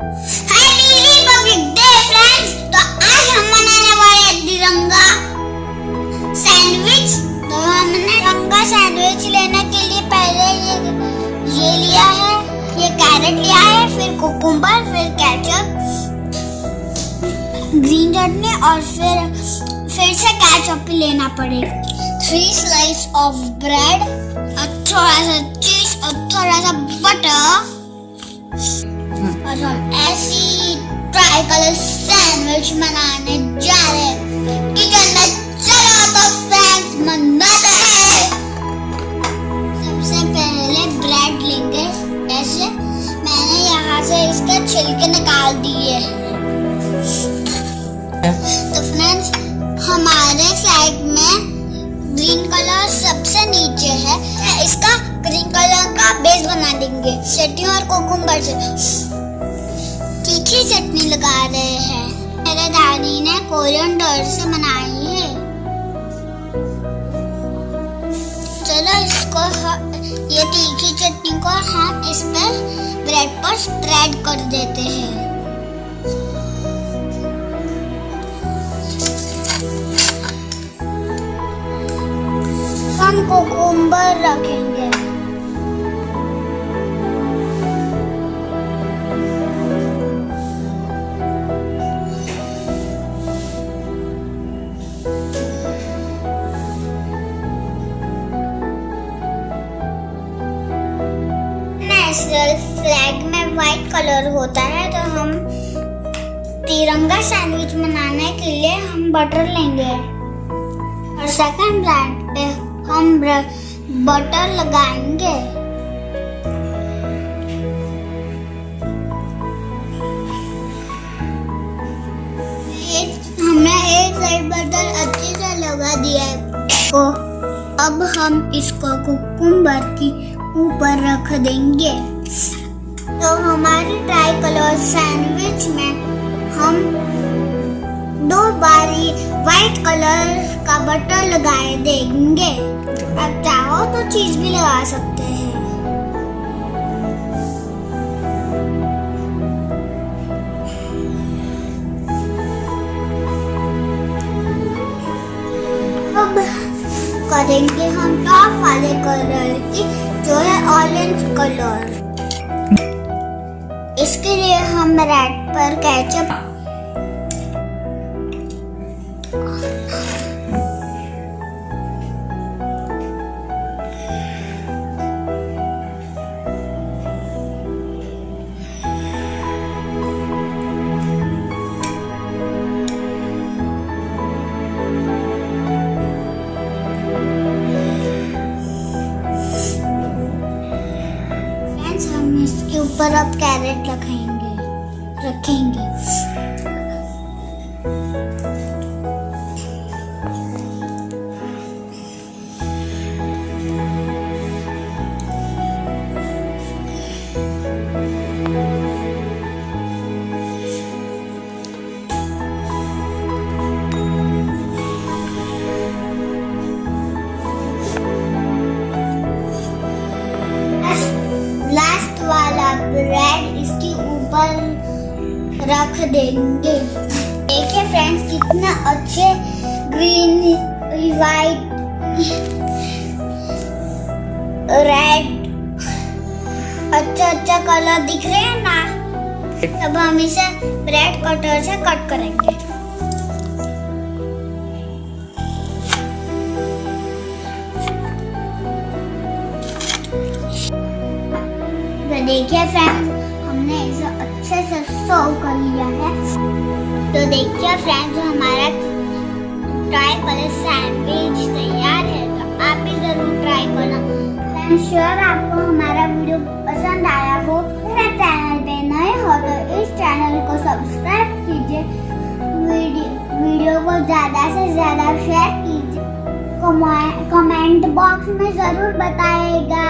Republic day friends. तो आज हम बनाने वाले हैं तिरंगा सैंडविच। तो हमने तिरंगा सैंडविच लेने के लिए पहले ये लिया है, ये कैरेट लिया है, फिर कुकुम्बर, फिर केचप, ग्रीन चटनी और फिर से केचप भी लेना पड़ेगा। 3 स्लाइस ऑफ ब्रेड और थोड़ा सा चीज और थोड़ा सा बटर और हम ऐसी ट्राइकलर सैंडविच बनाने जा रहे हैं। किचन में चलो तो फ्रेंड्स बनाते हैं। सबसे पहले ब्रेड लेंगे ऐसे। मैंने यहाँ से इसके छिलके निकाल दिए। तो फ्रेंड्स हमारे साइड में ग्रीन कलर सबसे नीचे है, इसका ग्रीन कलर का बेस बना देंगे चटनी और कुकुम्बर से। तीखी चटनी लगा रहे हैं, मेरे दादी ने कोरिएंडर से बनाई है। चलो इसको ये तीखी चटनी को हम इस पे ब्रेड पर स्प्रेड कर देते हैं। हम कुकुम्बर रखेंगे। नेशनल फ्लैग में व्हाइट कलर होता है, तो हम तिरंगा सैंडविच बनाने के लिए हम बटर लेंगे और सेकंड ब्रेड पे हम बटर लगाएंगे। हमने एक साइड बटर अच्छे से लगा दिया है तो अब हम इसको कुकुम्बर की ऊपर रख देंगे। तो हमारी ट्राइकलर सैंडविच में हम 2 बारी व्हाइट कलर का बटर लगाए देंगे। अब चाहो तो चीज भी लगा सकते हैं। अब करेंगे हम टॉप वाले कलर की, जो है ऑरेंज कलर। इसके लिए हम रेड पर केचप इसके ऊपर अब कैरेट रखेंगे। लास्ट वाला ब्रेड इसके ऊपर रख देंगे। देखिए फ्रेंड्स कितना अच्छे ग्रीन, वाइट, रेड अच्छा कलर दिख रहे हैं ना। अब हम इसे ब्रेड कटर से कट करेंगे। तो देखिए फ्रेंड्स हमने इसे अच्छे से सर्व कर लिया है। तो देखिए फ्रेंड्स हमारा ट्राइकलर सैंडविच तैयार है। तो आप भी जरूर ट्राई करना। मैं श्योर आपको हमारा वीडियो पसंद आया हो। मेरे चैनल पे नए हो तो इस चैनल को सब्सक्राइब कीजिए, वीडियो को ज़्यादा से ज़्यादा शेयर कीजिए, कमेंट बॉक्स में ज़रूर बताइएगा।